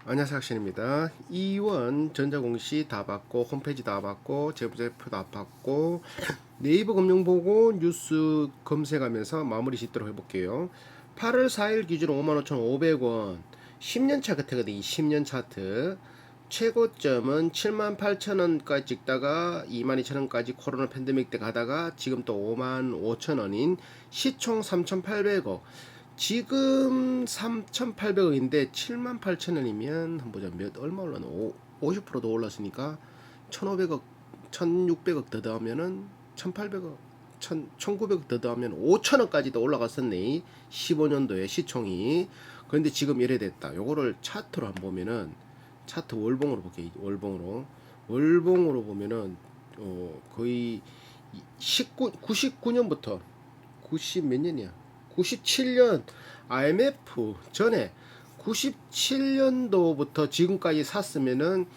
안녕하세요, 학신입니다. 이원 전자공시 다 받고 홈페이지 다 받고 재무제표 다 받고 네이버 금융보고 뉴스 검색하면서 마무리 짓도록 해볼게요. 8월 4일 기준 55,500원 10년 차트거든. 이 10년 차트 최고점은 78,000원까지 찍다가 22,000원까지 코로나 팬데믹 때 가다가 지금 또 55,000원인 시총 3,800억. 지금 3,800억인데 78,000원이면 한번 보자. 얼마 올랐나? 50%도 올랐으니까 1,500억, 1,600억 더 더하면은 1,800억, 1,900억 더 더하면 5,000억까지도 올라갔었네. 15년도에 시총이. 그런데 지금 이래 됐다. 요거를 차트로 한번 보면은 차트 월봉으로 볼게요. 월봉으로 보면은 거의 99년부터 90 몇 년이야? 97년 IMF 전에 97년도부터 지금까지 샀으면은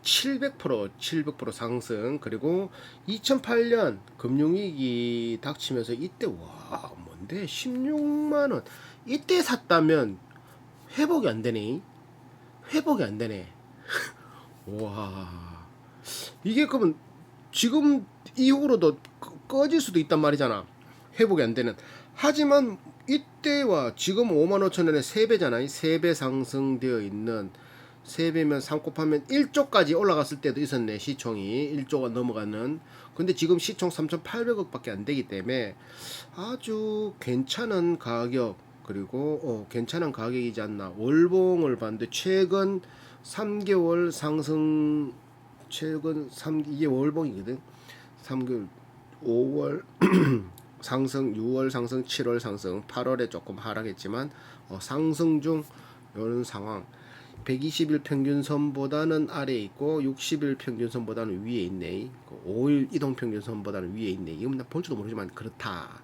700% 상승. 그리고 2008년 금융위기 닥치면서 이때 와 뭔데 16만원 이때 샀다면 회복이 안 되네. 회복이 안 되네. 와 이게 그러면 지금 이후로도 꺼질 수도 있단 말이잖아. 회복이 안 되는. 하지만 이때와 지금 55,000원의 3배잖아. 3배 상승되어 있는. 3배면 3 곱하면 1조까지 올라갔을 때도 있었네. 시총이 1조가 넘어가는. 근데 지금 시총 3,800억 밖에 안 되기 때문에 아주 괜찮은 가격, 그리고 괜찮은 가격이지 않나. 월봉을 봤는데 최근 3개월 상승, 최근 3 이게 월봉이거든. 3개월 5월 상승, 6월 상승, 7월 상승, 8월에 조금 하락했지만 상승 중 이런 상황. 120일 평균선보다는 아래에 있고 60일 평균선보다는 위에 있네. 5일 이동평균선보다는 위에 있네. 이건 나 볼지도 모르지만 그렇다.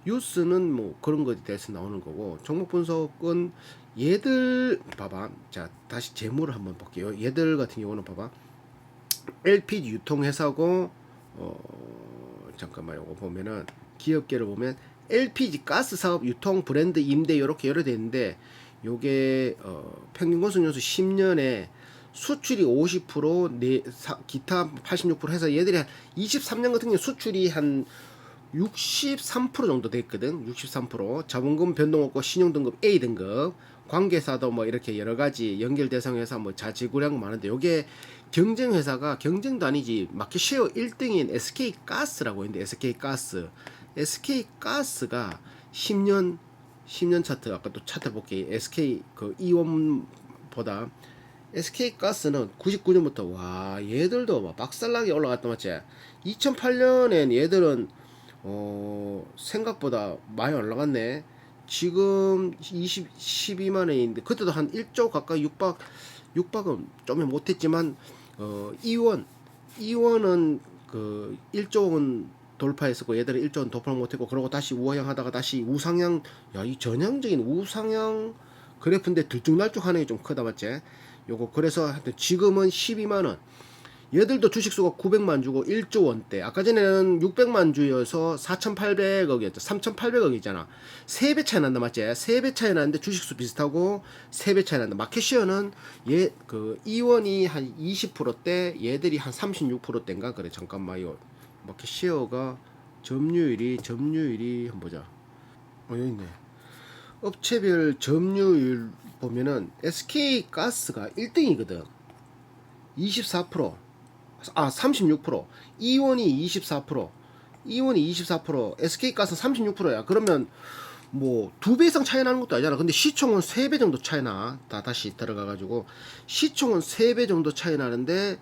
뉴스는 뭐 그런 것에 대해서 나오는 거고, 종목 분석은 얘들 봐봐. 자, 다시 재무를 한번 볼게요. 얘들 같은 경우는 봐봐. LPG 유통회사고 잠깐만 요거 보면은 기업계를 보면 LPG 가스 사업 유통 브랜드 임대 이렇게 여러 대 있는데, 요게 평균 건설연수 10년에 수출이 50%, 기타 86% 해서 얘들이 한 23년 같은 경우 수출이 한 63% 정도 됐거든. 63%. 자본금 변동 없고 신용등급 A등급. 관계사도 뭐 이렇게 여러 가지 연결 대상 회사 뭐 자지구량 많은데, 요게 경쟁 회사가 경쟁도 아니지 마켓 쉐어 1등인 SK가스라고 있는데, SK가스가 10년 차트, 아까 또 차트 볼게. SK 그 이원보다 SK가스는 99년부터 와 얘들도 막 박살나게 올라갔다 맞지. 2008년엔 얘들은 생각보다 많이 올라갔네. 지금 12만 원인데 그때도 한 1조 가까이 육박은 좀 못했지만 이원은 그 1조원 돌파했었고 얘들은 1조원 돌파를 못했고, 그러고 다시 우하향 하다가 다시 우상향. 야, 이 전형적인 우상향 그래프인데 들쭉날쭉 하는 게 좀 크다 맞지. 요거 그래서 하여튼 지금은 12만 원. 얘들도 주식수가 900만 주고 1조 원대. 아까 전에는 600만 주여서 4,800억이었죠. 3,800억이잖아. 3배 차이 난다 맞지? 3배 차이 나는데 주식수 비슷하고 3배 차이 난다. 마켓시어는 그 이원이 한 20%대, 얘들이 한 36%대인가 그래. 잠깐만요. 마켓시어가 점유율이 한번 보자. 여기 있네. 업체별 점유율 보면은 SK 가스가 1등이거든. 24%. 36%. 이원이 24%. 이원이 24%. SK가스 36%야. 그러면 뭐 2배 이상 차이 나는 것도 아니잖아. 근데 시총은 3배 정도 차이 나. 다시 들어가 가지고 시총은 3배 정도 차이 나는데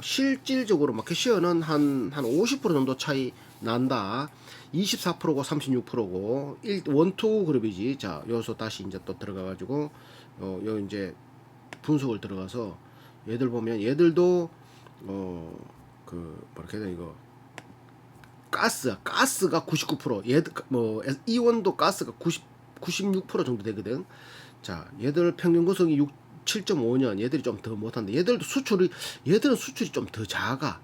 실질적으로 마켓시어는 한 50% 정도 차이 난다. 24%고 36%고 1, 2 그룹이지. 자, 여기서 다시 이제 또 들어가 가지고 요 이제 분석을 들어가서 얘들 보면 얘들도 그 뭐랄까 해야 되나 이거, 가스가 99%, 얘들 뭐 이원도 가스가 96% 정도 되거든. 자, 얘들 평균 구성이 7.5년. 얘들이 좀 더 못한데, 얘들은 수출이 좀 더 작아.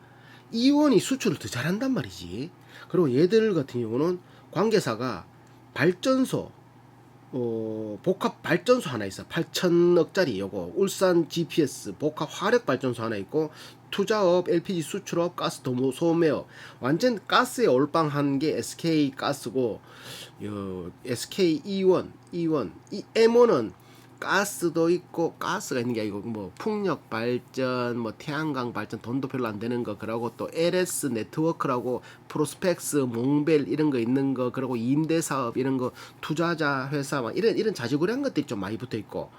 이원이 수출을 더 잘한단 말이지. 그리고 얘들 같은 경우는 관계사가 발전소 복합 발전소 하나 있어. 8천억짜리 요거 울산 GPS 복합 화력 발전소 하나 있고 투자업, LPG 수출업, 가스 도모 소매업 완전 가스에 올빵한 게 SK 가스고 SK E1 이 M1은 가스도 있고 가스가 있는 게 아니고 뭐 풍력 발전, 뭐 태양광 발전 돈도 별로 안 되는 거 그러고 또 LS 네트워크라고 프로스펙스, 몽벨 이런 거 있는 거 그리고 임대 사업 이런 거 투자자 회사 막 이런 자주구레한 것들이 좀 많이 붙어 있고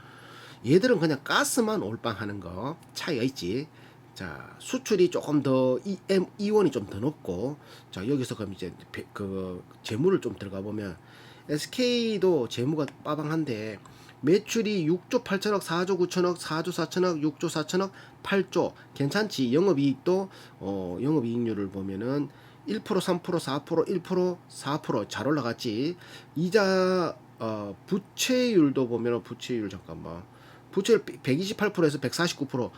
얘들은 그냥 가스만 올빵하는 거 차이가 있지. 자 수출이 조금 더 E1이 좀 더 높고 자 여기서 그럼 이제 그 재무를 좀 들어가 보면 SK도 재무가 빠방한데 매출이 6조 8천억, 4조 9천억, 4조 4천억, 6조 4천억, 8조 괜찮지. 영업이익도 영업이익률을 보면은 1%, 3%, 4%, 1%, 4%잘 올라갔지. 이자 부채율도 보면은 부채율 잠깐만 부채율 128%에서 149%.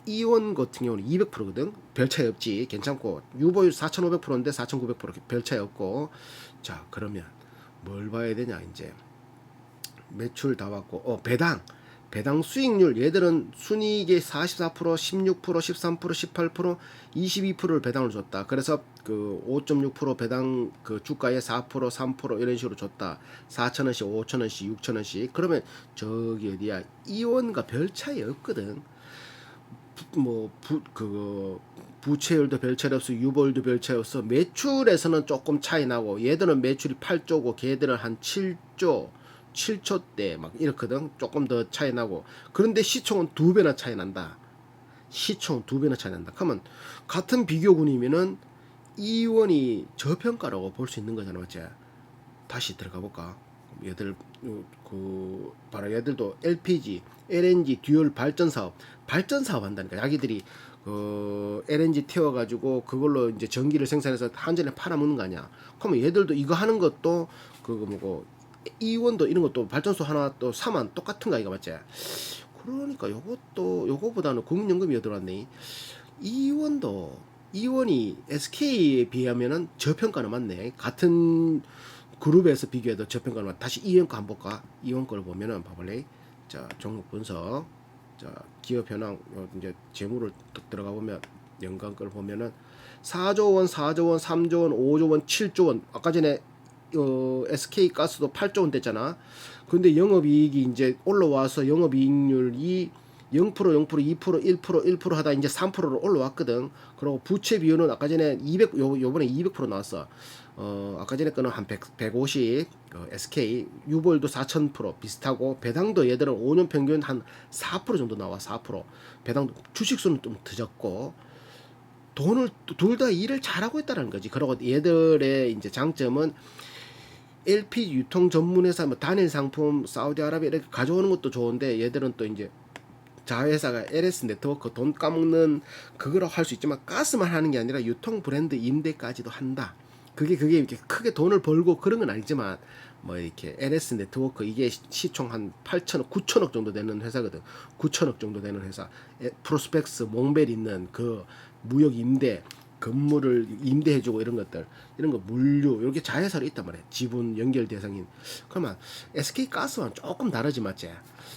이원 같은 경우는 200%거든. 별 차이 없지. 괜찮고 유보율 4,500%인데 4,900%별 차이 없고. 자 그러면 뭘 봐야 되냐 이제 매출 다 왔고 배당 수익률 얘들은 순이익의 44%, 16%, 13%, 18%, 22%를 배당을 줬다. 그래서 그 5.6% 배당 그 주가에 4%, 3% 이런 식으로 줬다. 4,000원씩, 5,000원씩, 6,000원씩. 그러면 저기 어디야? 이원과 별 차이 없거든. 부채율도 별 차이 없어, 유보율도 별 차이 없어. 매출에서는 조금 차이 나고 얘들은 매출이 8조고 걔들은 한 7조대 막 이렇거든. 조금 더 차이 나고 그런데 시총은 2배나 차이 난다. 시총 2배나 차이 난다. 그러면 같은 비교군이면은 이원이 저평가라고 볼 수 있는 거잖아, 맞지? 다시 들어가 볼까? 얘들 봐라 얘들도 LPG, LNG 듀얼 발전 사업 한다니까. 자기들이 LNG 태워가지고 그걸로 이제 전기를 생산해서 한전에 팔아먹는 거 아니야. 그러면 얘들도 이거 하는 것도 그거 뭐고 이원도 이런 것도 발전소 하나 또 사면 똑같은 거 아이가 맞지? 그러니까 요거보다는 국민연금이 들어왔네. 이원이 SK에 비하면은 저평가는 맞네. 같은 그룹에서 비교해도 저평가는 맞. 다시 이원 거 한번 볼까? 이원 거를 보면은 봐볼래? 자 종목 분석. 자 기업 현황 이제 재무를 들어가 보면 연간 걸 보면은 4조 원, 4조 원, 3조 원, 5조 원, 7조 원. 아까 전에 SK 가스도 8조 원 됐잖아. 근데 영업이익이 이제 올라와서 영업이익률이 0%, 0%, 2%, 1%, 1% 하다 이제 3%로 올라왔거든. 그리고 부채 비율은 아까 전에 200, 요번에 200% 나왔어. 아까 전에 거는 한 150, SK, 유보율도 4,000% 비슷하고, 배당도 얘들은 5년 평균 한 4% 정도 나와, 4%. 배당도, 주식수는 좀 늦었고, 둘 다 일을 잘하고 있다는 거지. 그리고 얘들의 이제 장점은 LPG 유통 전문회사, 뭐 단일 상품, 사우디아라비아 이렇게 가져오는 것도 좋은데, 얘들은 또 이제 자회사가 LS 네트워크 돈 까먹는 그거라고 할 수 있지만 가스만 하는 게 아니라 유통 브랜드 임대까지도 한다. 그게 이렇게 크게 돈을 벌고 그런 건 아니지만 뭐 이렇게 LS 네트워크 이게 시총 한 8천억, 9천억 정도 되는 회사거든. 9천억 정도 되는 회사. 프로스펙스, 몽벨 있는 그 무역 임대 건물을 임대해주고 이런 것들, 이런 거 물류 이렇게 자회사로 있단 말이야. 지분 연결 대상인. 그러면 SK 가스와는 조금 다르지 맞지?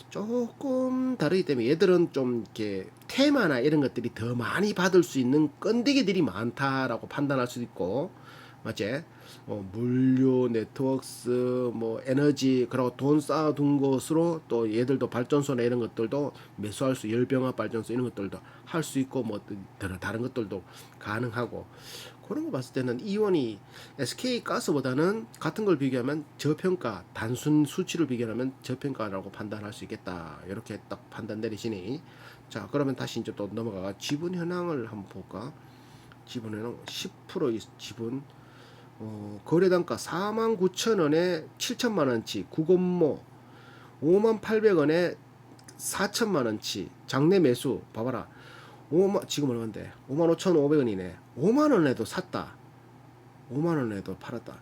조금 다르기 때문에 얘들은 좀 이렇게 테마나 이런 것들이 더 많이 받을 수 있는 건데기들이 많다라고 판단할 수도 있고, 맞지? 물류, 네트워크스, 뭐 에너지, 그리고 돈 쌓아둔 것으로 또 얘들도 발전소나 이런 것들도 매수할 수, 열병합 발전소 이런 것들도 할 수 있고, 뭐 다른 것들도 가능하고, 그런 거 봤을 때는 이원이 SK 가스보다는 같은 걸 비교하면 저평가, 단순 수치를 비교하면 저평가라고 판단할 수 있겠다. 이렇게 딱 판단 내리시니. 자, 그러면 다시 이제 또 넘어가 지분 현황을 한번 볼까? 지분 현황 10% 지분. 거래단가 49,000원에 7천만원치, 구건모 58,000원에 4천만원치, 장내 매수, 봐봐라. 지금 얼마인데? 55,500원이네. 5만원에도 샀다. 5만원에도 팔았다.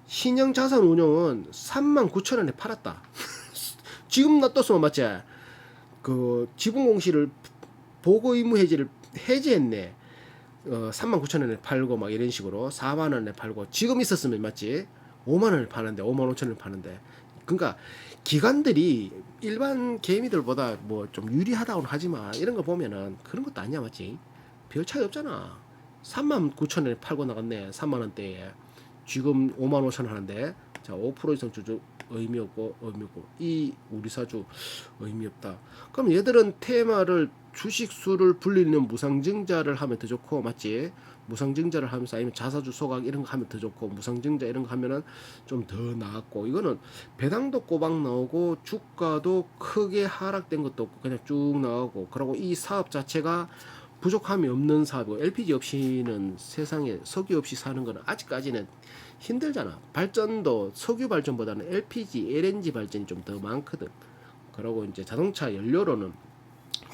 신영자산운용은 39,000원에 팔았다. 지금 놔뒀으면 맞지? 그 지분공시를 보고 의무 해지를 해지했네. 39,000원에 팔고 막 이런 식으로 4만원에 팔고 지금 있었으면 맞지? 5만원에 파는데 55,000원에 파는데 그러니까 기관들이 일반 개미들보다 뭐 좀 유리하다고는 하지만 이런 거 보면은 그런 것도 아니야, 맞지? 별 차이 없잖아. 39,000원에 팔고 나갔네. 3만 원대에. 지금 5만 5천 원 하는데, 자, 5% 이상 주주 의미 없고 이 우리 사주 의미 없다. 그럼 얘들은 테마를 주식수를 불리는 무상증자를 하면 더 좋고, 맞지? 무상증자를 하면서 아니면 자사주 소각 이런 거 하면 더 좋고, 무상증자 이런 거 하면은 좀 더 나았고, 이거는 배당도 꼬박 나오고 주가도 크게 하락된 것도 없고 그냥 쭉 나오고, 그리고 이 사업 자체가 부족함이 없는 사업이고, LPG 없이는 세상에 석유 없이 사는 거는 아직까지는 힘들잖아. 발전도 석유 발전보다는 LPG, LNG 발전이 좀 더 많거든. 그리고 이제 자동차 연료로는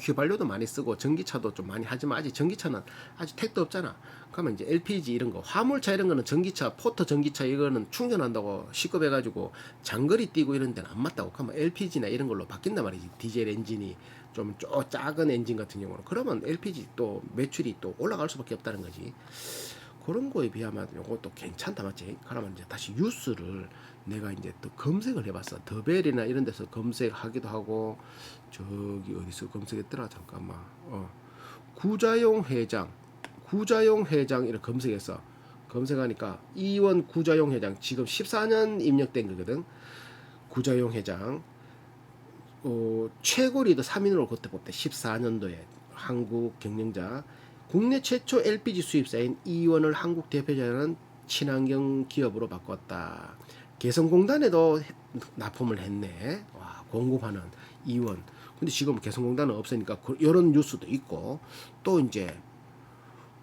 휘발유도 많이 쓰고 전기차도 좀 많이 하지만 아직 전기차는 아직 택도 없잖아. 그러면 이제 LPG 이런 거, 화물차 이런 거는 전기차, 포터 전기차 이거는 충전한다고 시급해가지고 장거리 뛰고 이런 데는 안 맞다고. 그러면 LPG나 이런 걸로 바뀐단 말이지. 디젤 엔진이 좀 작은 엔진 같은 경우는. 그러면 LPG 또 매출이 또 올라갈 수밖에 없다는 거지. 그런 거에 비하면 요것도 괜찮다, 맞지? 그러면 이제 다시 뉴스를 내가 이제 또 검색을 해봤어. 더벨이나 이런 데서 검색하기도 하고, 저기 어디서 검색했더라, 잠깐만. 구자용 회장 이렇게 검색했어. 검색하니까 이원 구자용 회장 지금 14년 입력된 거거든. 구자용 회장 최고 리더 3인으로 그때 뽑대. 14년도에 한국 경영자. 국내 최초 LPG 수입사인 이원을 한국 대표자는 친환경 기업으로 바꿨다. 개성공단에도 납품을 했네. 와, 공급하는 이원. 근데 지금 개성공단은 없으니까 이런 뉴스도 있고, 또 이제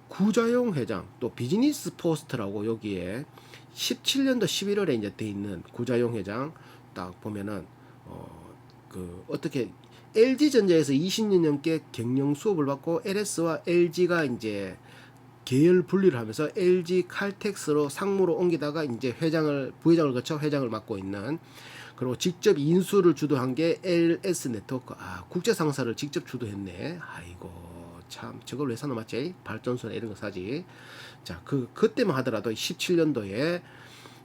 구자용 회장, 또 비즈니스 포스트라고 여기에 17년도 11월에 이제 돼 있는 구자용 회장 딱 보면은 어떻게 LG전자에서 20년 넘게 경영 수업을 받고 LS와 LG가 이제 계열 분리를 하면서 LG 칼텍스로 상무로 옮기다가 이제 부회장을 거쳐 회장을 맡고 있는, 그리고 직접 인수를 주도한 게 LS 네트워크. 국제 상사를 직접 주도했네. 아이고 참, 저걸 왜 사나, 맞지? 발전소나 이런 거 사지. 자, 그때만 하더라도 17년도에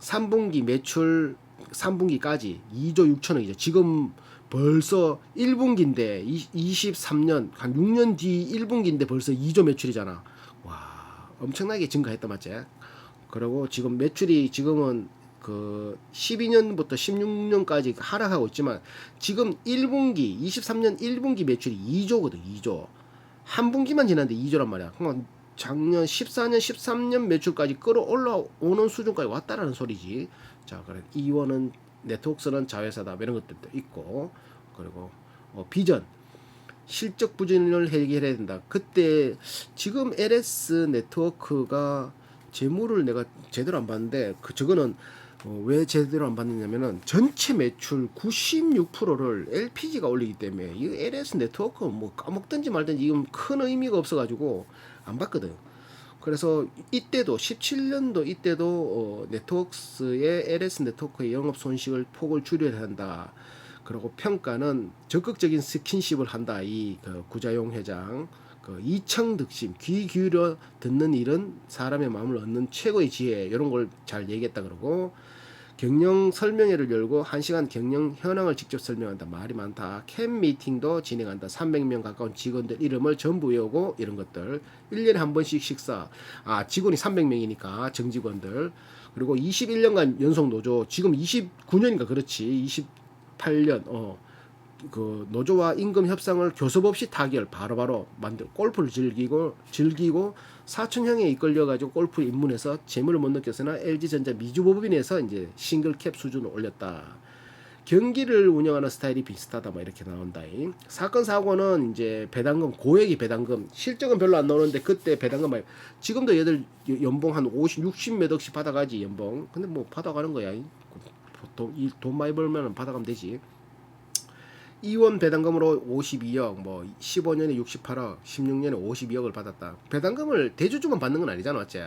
3분기 매출 3분기까지 2조 6천억이죠. 지금 벌써 1분기인데 23년 한 6년 뒤 1분기인데 벌써 2조 매출이잖아. 와, 엄청나게 증가했다, 맞지? 그리고 지금 매출이 지금은 12년부터 16년까지 하락하고 있지만 지금 1분기 23년 1분기 매출이 2조거든. 2조. 한 분기만 지났는데 2조란 말이야. 그러니까 작년 14년 13년 매출까지 끌어올라오는 수준까지 왔다라는 소리지. 자, 그래 이원은 네트워크는 자회사다, 이런 것들도 있고, 그리고 비전 실적 부진을 해결해야 된다. 그때 지금 LS 네트워크가 재무를 내가 제대로 안 봤는데, 저거는 왜 제대로 안 봤느냐면은 전체 매출 96%를 LPG가 올리기 때문에 이 LS 네트워크 뭐 까먹든지 말든지 이건 큰 의미가 없어가지고 안 봤거든. 그래서 이때도 17년도 이때도 네트워크스의 LS 네트워크의 영업 손실을 폭을 줄여야 한다. 그리고 평가는 적극적인 스킨십을 한다. 이 구자용 회장 이청득심, 귀 기울여 듣는 일은 사람의 마음을 얻는 최고의 지혜, 이런 걸 잘 얘기했다. 그러고 경영 설명회를 열고 1시간 경영 현황을 직접 설명한다. 말이 많다. 캠 미팅도 진행한다. 300명 가까운 직원들 이름을 전부 외우고 이런 것들. 1년에 한 번씩 식사. 직원이 300명이니까 정직원들. 그리고 21년간 연속 노조. 지금 29년인가 그렇지. 28년. 노조와 임금 협상을 교섭 없이 타결 바로바로 만들. 골프를 즐기고 사촌형에 이끌려가지고 골프 입문해서 재물을 못 느꼈으나 LG전자 미주법인에서 이제 싱글캡 수준을 올렸다. 경기를 운영하는 스타일이 비슷하다, 이렇게 나온다. 사건 사고는 이제 배당금, 고액이 배당금, 실적은 별로 안 나오는데 그때 배당금 많이. 지금도 얘들 연봉 한 50, 60 몇 억씩 받아가지, 연봉. 근데 뭐 받아가는 거야. 돈 많이 벌면 받아가면 되지. 이원 배당금으로 52억, 15년에 68억, 16년에 52억을 받았다. 배당금을 대주주만 받는 건 아니잖아, 맞지?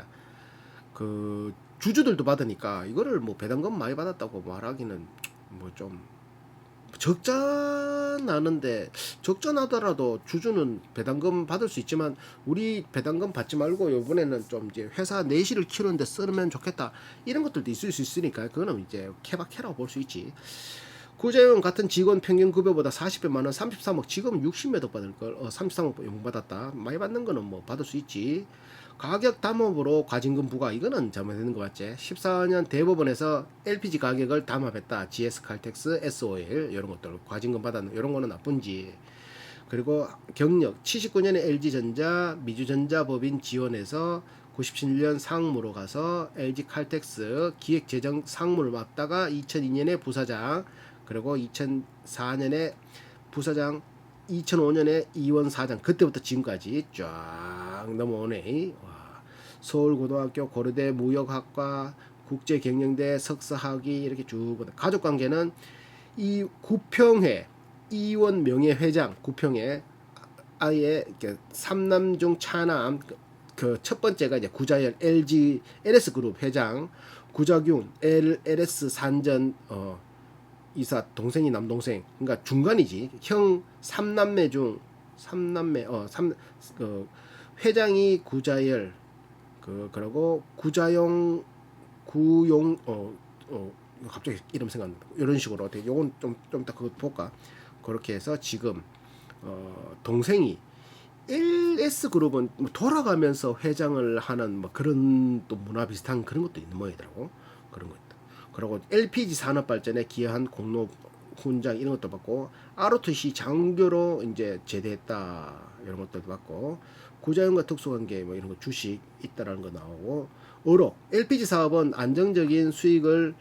주주들도 받으니까 이거를 배당금 많이 받았다고 말하기는 좀 적자 나더라도 주주는 배당금 받을 수 있지만 우리 배당금 받지 말고 이번에는 좀 이제 회사 내실을 키우는데 쓰면 좋겠다, 이런 것들도 있을 수 있으니까 그거는 이제 케바케라고 볼 수 있지. 구자용 같은 직원 평균 급여보다 40배 많은 33억, 지금은 60몇 억 받을 걸. 33억 연봉 받았다. 많이 받는 거는 뭐 받을 수 있지. 가격 담합으로 과징금 부과, 이거는 잘못되는 거 맞지? 14년 대법원에서 LPG 가격을 담합했다. GS 칼텍스, S-오일 이런 것들 과징금 받았는 이런 거는 나쁜지. 그리고 경력 79년에 LG전자 미주전자법인 지원해서 97년 상무로 가서 LG 칼텍스 기획재정 상무를 맡다가 2002년에 부사장, 그리고 2004년에 부사장, 2005년에 이원 사장, 그때부터 지금까지 쫙 넘어오네. 와. 서울고등학교 고려대 무역학과 국제경영대 석사학위 이렇게 쭉. 가족관계는 이 구평회 이원 명예회장, 구평회 아예 삼남중 차남, 그 첫 번째가 이제 구자열 LG LS 그룹 회장, 구자균 LS 산전 이사 동생이 남동생, 그러니까 중간이지. 형 삼남매 중 삼남매 회장이 구자열, 그러고 구자용 구용 갑자기 이름 생각 안 나. 이런 식으로 어떻게 요건 좀 이따 그거 볼까. 그렇게 해서 지금 동생이 LS 그룹은 돌아가면서 회장을 하는 뭐 그런 또 문화 비슷한 그런 것도 있는 모양이더라고. 그런 거 있다. 그리고 LPG 산업 발전에 기여한 공로 훈장 이런 것도 받고, ROTC 장교로 이제 제대했다 이런 것도 받고, 구자용과 특수관계 뭐 이런 거 주식 있다라는 거 나오고, 의혹 LPG 사업은 안정적인 수익을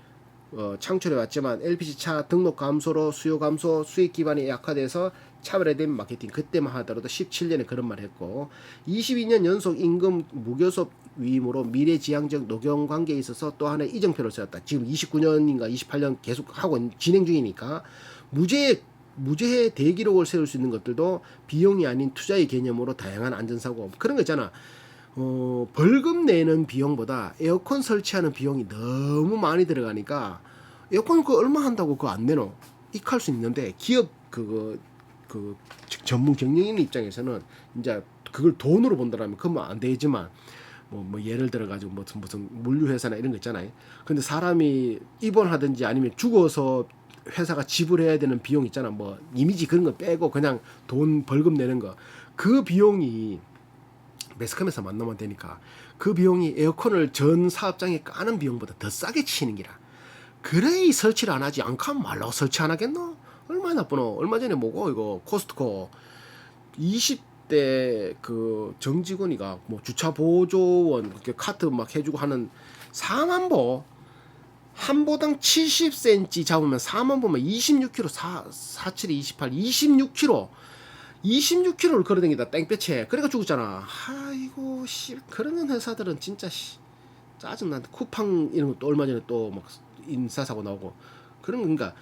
창출해 왔지만 LPG 차 등록 감소로 수요 감소, 수익 기반이 약화돼서 차별화된 마케팅, 그때만 하더라도 17년에 그런 말 했고, 22년 연속 임금 무교섭 위임으로 미래지향적 노경 관계에 있어서 또 하나의 이정표를 세웠다. 지금 29년인가 28년 계속 하고 진행 중이니까 무죄의 대기록을 세울 수 있는 것들도 비용이 아닌 투자의 개념으로 다양한 안전사고 그런 거 있잖아. 벌금 내는 비용보다 에어컨 설치하는 비용이 너무 많이 들어가니까 에어컨 그거 얼마 한다고 그거 안 내노? 익할 수 있는데 기업 그 전문 경영인 입장에서는 이제 그걸 돈으로 본다라면 그러면 안 되지만 뭐 예를 들어 가지고 무슨 물류 회사나 이런 거 있잖아요. 근데 사람이 입원하든지 아니면 죽어서 회사가 지불해야 되는 비용 있잖아. 뭐 이미지 그런 거 빼고 그냥 돈 벌금 내는 거, 그 비용이 매스컴에서 만나면 되니까 그 비용이 에어컨을 전 사업장에 까는 비용보다 더 싸게 치는 기라. 그래 이 설치를 안 하지. 안 까면 말라고 설치 안 하겠노? 얼마나 나쁘노? 얼마 전에 뭐고 이거 코스트코 20대 그 정직원이가 뭐 주차 보조원 카트 막 해주고 하는 4만 보, 한 보당 70cm 잡으면 4만 보면 26kg, 47이 28, 26kg를 걸어다니다 땡볕에. 그러니까 죽었잖아. 아이고 씨, 그런 회사들은 진짜 짜증난다. 쿠팡 이런 것도 얼마 전에 또 막 인사사고 나오고 그런. 그러니까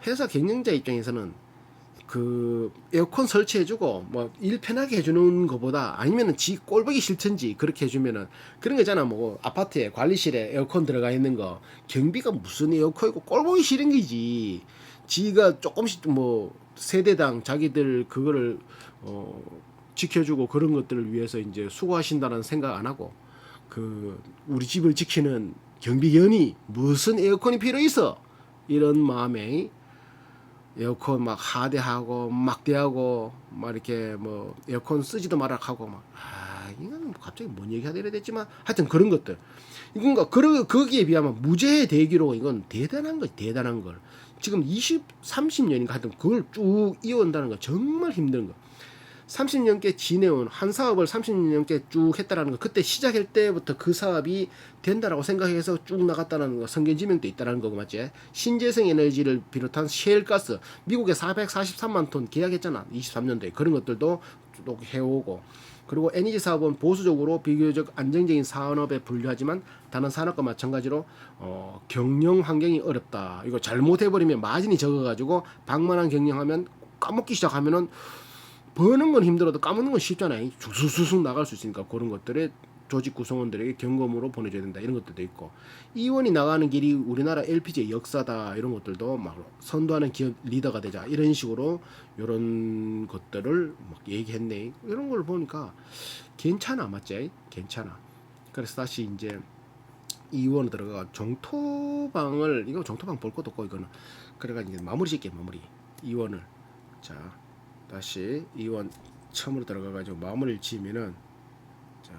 회사 경영자 입장에서는 그 에어컨 설치해주고 뭐 일 편하게 해주는 것보다, 아니면은 지 꼴보기 싫든지 그렇게 해주면은 그런 거 있잖아. 뭐 아파트에 관리실에 에어컨 들어가 있는 거 경비가 무슨 에어컨이고 꼴보기 싫은 거지. 지가 조금씩 뭐 세대당 자기들 그거를 지켜주고 그런 것들을 위해서 이제 수고하신다는 생각 안 하고, 그 우리 집을 지키는 경비견이 무슨 에어컨이 필요 있어, 이런 마음에 에어컨 막 하대하고 막대하고 막 이렇게 뭐 에어컨 쓰지도 마라 하고 막, 이건 뭐 갑자기 뭔 얘기 하려 됐지만 하여튼 그런 것들. 그러니까 거기에 비하면 무죄의 대기로 이건 대단한 거, 대단한 걸. 지금 30년인가 하여튼 그걸 쭉 이어온다는 거 정말 힘든 거. 30년께 지내온 한 사업을 30년께 쭉 했다라는 거, 그때 시작할 때부터 그 사업이 된다라고 생각해서 쭉 나갔다는 거, 성견지명도 있다라는 거고 맞지? 신재생 에너지를 비롯한 셰일가스, 미국에 443만 톤 계약했잖아 23년도에. 그런 것들도 쭉 해오고, 그리고 에너지 사업은 보수적으로 비교적 안정적인 산업에 분류하지만 다른 산업과 마찬가지로 경영 환경이 어렵다. 이거 잘못해버리면 마진이 적어가지고 방만한 경영하면 까먹기 시작하면은 버는 건 힘들어도 까먹는 건 쉽잖아요. 쑥쑥쑥 나갈 수 있으니까 그런 것들에 조직 구성원들에게 경험으로 보내줘야 된다, 이런 것들도 있고, 이원이 나가는 길이 우리나라 LPG의 역사다, 이런 것들도 막 선도하는 기업 리더가 되자, 이런 식으로 이런 것들을 막 얘기했네. 이런 걸 보니까 괜찮아, 맞지? 괜찮아. 그래서 다시 이제 이원으로 들어가 종토방을, 이거 종토방 볼 것도 없고, 이거는 그래가지고 이제 마무리 짓게 마무리 2원을 자 다시 2원 처음으로 들어가가지고 마무리를 지으면은 자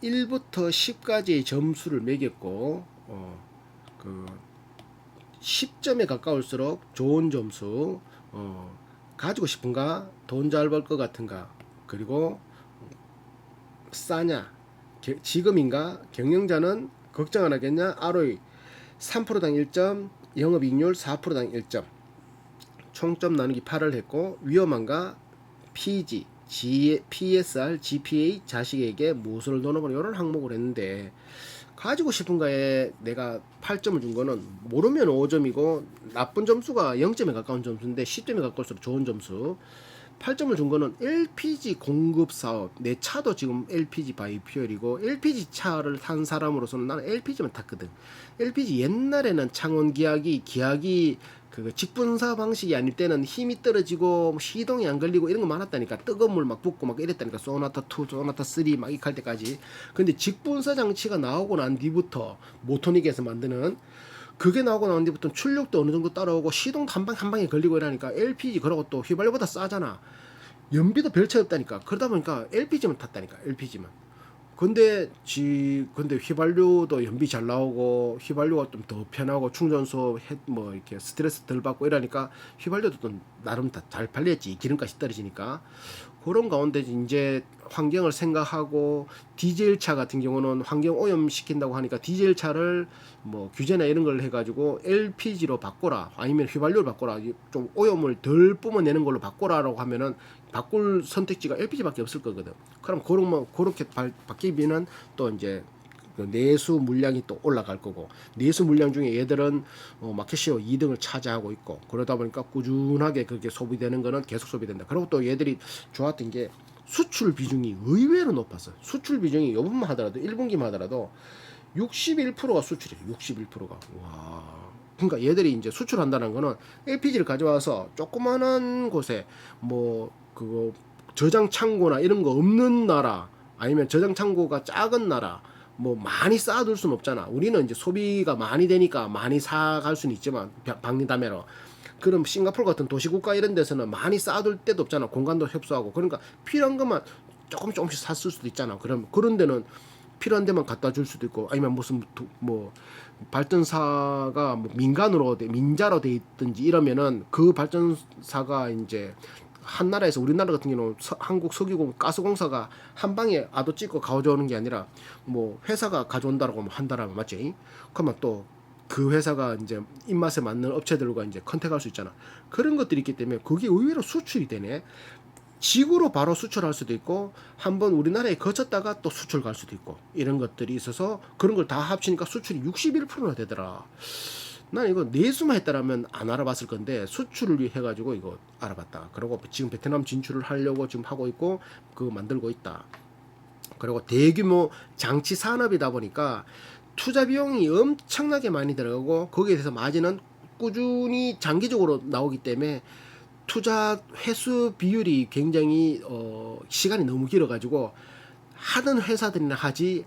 1부터 10까지의 점수를 매겼고 그 10점에 가까울수록 좋은 점수 가지고 싶은가 돈 잘 벌 것 같은가 그리고 싸냐 지금인가 경영자는 걱정 안 하겠냐 ROE 3%당 1점 영업이익률 4%당 1점 총점 나누기 8을 했고 위험한가 PG PSR GPA 자식에게 무엇을 도노보는 이런 항목을 했는데 가지고 싶은가에 내가 8점을 준 거는 모르면 5점이고 나쁜 점수가 0점에 가까운 점수인데 10점에 가까울수록 좋은 점수 8점을 준 거는 LPG 공급 사업 내 차도 지금 LPG 바이퓨얼이고 LPG 차를 탄 사람으로서는 나는 LPG만 탔거든. LPG 옛날에는 창원 기압이 그 직분사 방식이 아닐 때는 힘이 떨어지고 시동이 안 걸리고 이런 거 많았다니까. 뜨거운 물 막 붓고 막 이랬다니까. 소나타 2, 소나타 3 막 이할 때까지. 근데 직분사 장치가 나오고 난 뒤부터 모토닉에서 만드는 그게 나오고 나온 뒤부터 출력도 어느 정도 따라오고 시동도 한 방에 걸리고 이러니까 LPG 그러고 또 휘발유보다 싸잖아. 연비도 별 차이 없다니까. 그러다 보니까 LPG만 탔다니까. LPG만. 근데 휘발유도 연비 잘 나오고 휘발유가 좀 더 편하고 충전소 뭐 이렇게 스트레스 덜 받고 이러니까 휘발유도 또 나름 다 잘 팔렸지. 기름값이 떨어지니까. 그런 가운데 이제 환경을 생각하고 디젤 차 같은 경우는 환경 오염 시킨다고 하니까 디젤 차를 뭐 규제나 이런 걸 해가지고 LPG로 바꿔라 아니면 휘발유를 바꿔라 좀 오염을 덜 뿜어내는 걸로 바꿔라라고 하면은 바꿀 선택지가 LPG밖에 없을 거거든. 그럼 그렇게 바뀌면은 또 이제 그 내수 물량이 또 올라갈 거고 내수 물량 중에 얘들은 마켓시어 2등을 차지하고 있고 그러다 보니까 꾸준하게 그렇게 소비되는 거는 계속 소비된다. 그리고 또 얘들이 좋았던 게 수출 비중이 의외로 높았어. 수출 비중이 요번만 하더라도 1분기만 하더라도 61%가 수출이에요. 61%가. 와. 그러니까 얘들이 이제 수출한다는 거는 LPG를 가져와서 조그마한 곳에 뭐 그거 저장 창고나 이런 거 없는 나라 아니면 저장 창고가 작은 나라 뭐 많이 쌓아둘 수는 없잖아. 우리는 이제 소비가 많이 되니까 많이 사갈 수는 있지만 박리담회로 그럼 싱가포르 같은 도시국가 이런 데서는 많이 쌓아둘 데도 없잖아. 공간도 협소하고 그러니까 필요한 것만 조금씩 샀을 수도 있잖아. 그럼 그런 데는 필요한 데만 갖다 줄 수도 있고 아니면 무슨 뭐 발전사가 뭐 민자로 돼 있든지 이러면은 그 발전사가 이제 한 나라에서 우리나라 같은 경우는 한국 석유공 가스공사가 한 방에 아도 찍고 가져오는 게 아니라 뭐 회사가 가져온다라고 한다라면 맞지? 그러면 또 그 회사가 이제 입맛에 맞는 업체들과 이제 컨택할 수 있잖아. 그런 것들이 있기 때문에 그게 의외로 수출이 되네. 지구로 바로 수출할 수도 있고 한번 우리나라에 거쳤다가 또 수출 갈 수도 있고 이런 것들이 있어서 그런 걸 다 합치니까 수출이 61%나 되더라. 난 이거 내수만 했다라면 안 알아봤을 건데 수출을 해가지고 이거 알아봤다. 그리고 지금 베트남 진출을 하려고 지금 하고 있고 그거 만들고 있다. 그리고 대규모 장치 산업이다 보니까 투자 비용이 엄청나게 많이 들어가고 거기에 대해서 마진은 꾸준히 장기적으로 나오기 때문에 투자 회수 비율이 굉장히 시간이 너무 길어가지고 하던 회사들이나 하지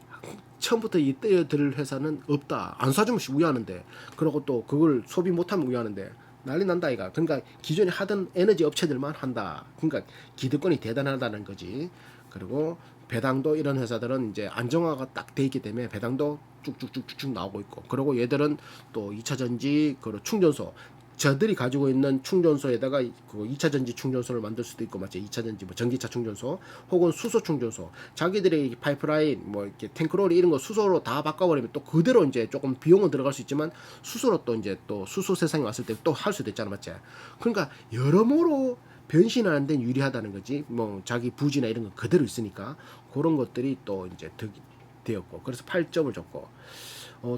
처음부터 이 뛰어들 회사는 없다. 안 사주면 우회하는데 그리고 또 그걸 소비 못하면 우회하는데 난리 난다 이가. 그러니까 기존에 하던 에너지 업체들만 한다. 그러니까 기득권이 대단하다는 거지. 그리고 배당도 이런 회사들은 이제 안정화가 딱 돼 있기 때문에 배당도 쭉쭉쭉쭉 나오고 있고 그리고 얘들은 또 2차 전지 그 충전소 저들이 가지고 있는 충전소에다가 그 2차 전지 충전소를 만들 수도 있고 맞지? 2차 전지 뭐 전기차 충전소 혹은 수소 충전소 자기들의 파이프라인 뭐 이렇게 탱크로리 이런 거 수소로 다 바꿔버리면 또 그대로 이제 조금 비용은 들어갈 수 있지만 수소로 또 이제 또 수소 세상에 왔을 때 또 할 수도 있잖아 맞지? 그러니까 여러모로 변신하는 데는 유리하다는 거지. 뭐 자기 부지나 이런 거 그대로 있으니까 그런 것들이 또 이제 득이 되었고 그래서 8점을 줬고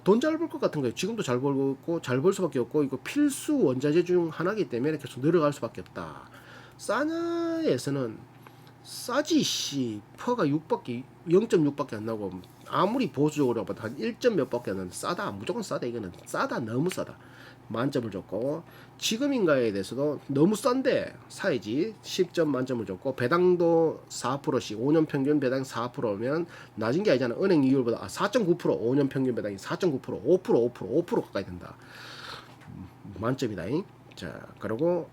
돈 잘 벌 것 같은 거예요. 지금도 잘 벌고 있고 잘 벌 수밖에 없고 이거 필수 원자재 중 하나이기 때문에 계속 늘어갈 수밖에 없다. 싸냐에서는 싸지 씨 퍼가 0.6밖에 안 나고 아무리 보수적으로 봐도 한 1점 몇 밖에 안 나는데 싸다. 무조건 싸다. 이거는 싸다. 너무 싸다. 만점을 줬고 지금인가에 대해서도 너무 싼데 사야지 10점 만점을 줬고 배당도 4%씩 5년 평균 배당 4%면 낮은 게 아니잖아. 은행 이율보다 4.9% 5년 평균 배당이 4.9% 5% 가까이 된다. 만점이다잉. 자, 그리고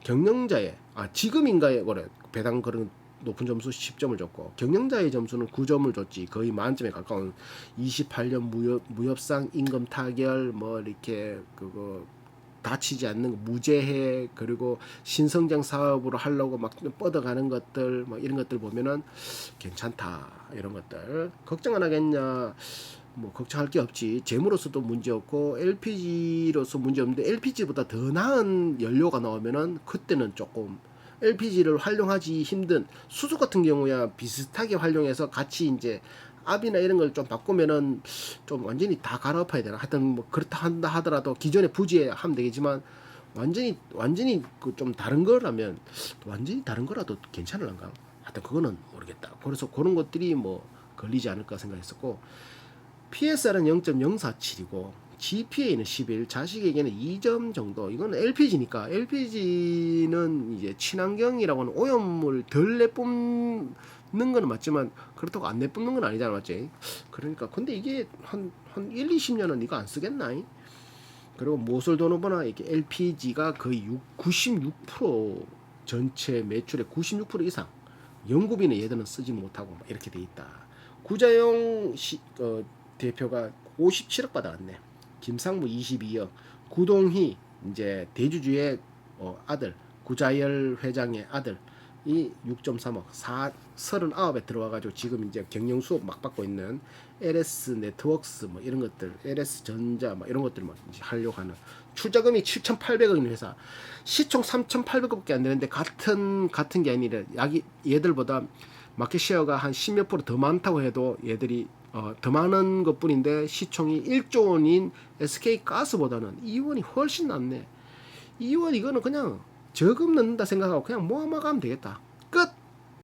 경영자의 지금인가에 그래 배당 그런 높은 점수 10점을 줬고, 경영자의 점수는 9점을 줬지. 거의 만점에 가까운 28년 무협상 임금 타결 뭐 이렇게 그거 다치지 않는 거, 무제해, 그리고 신성장 사업으로 하려고 막 뻗어가는 것들 뭐 이런 것들 보면은 괜찮다. 이런 것들 걱정 안 하겠냐? 뭐 걱정할 게 없지. 재무로서도 문제 없고 LPG로서 문제 없는데, LPG보다 더 나은 연료가 나오면은 그때는 조금 LPG를 활용하기 힘든, 수소 같은 경우야 비슷하게 활용해서 같이 이제 압이나 이런 걸 좀 바꾸면은 좀 완전히 다 갈아엎어야 되나. 하여튼 뭐 그렇다 한다 하더라도 기존에 부지하면 되겠지만, 완전히 그 좀 다른 거라면, 완전히 다른 거라도 괜찮을란가. 하여튼 그거는 모르겠다. 그래서 그런 것들이 뭐 걸리지 않을까 생각했었고, PSR은 0.047이고 GPA는 11, 자식에게는 2점 정도. 이건 LPG니까, LPG는 이제 친환경이라고는 오염물 덜 내뿜는 거는 맞지만 그렇다고 안 내뿜는 건 아니잖아, 맞지? 그러니까 근데 이게 한 1, 20년은 이거 안 쓰겠나? 그리고 모쏠 도노보나 이게 LPG가 거의 96% 전체 매출의 96% 이상, 연구비는 얘들은 쓰지 못하고 이렇게 돼 있다. 구자용 대표가 57억 받아왔네. 김상무 22억, 구동희 이제 대주주의 아들, 구자열 회장의 아들 이 6.3억, 39에 들어와가지고 지금 이제 경영 수업 막 받고 있는 LS 네트워크스 뭐 이런 것들, LS 전자 뭐 이런 것들 뭐 이제 하려고 하는, 출자금이 7,800억인 회사, 시총 3,800억밖에 안 되는데 같은 게 아니라 얘들보다 마켓 쉐어가 한 10몇 프로 더 많다고 해도 얘들이 더 많은 것뿐인데 시총이 1조 원인 SK 가스보다는 이원이 훨씬 낫네. 이원 이거는 그냥 저금 넣는다 생각하고 그냥 모아가면 되겠다.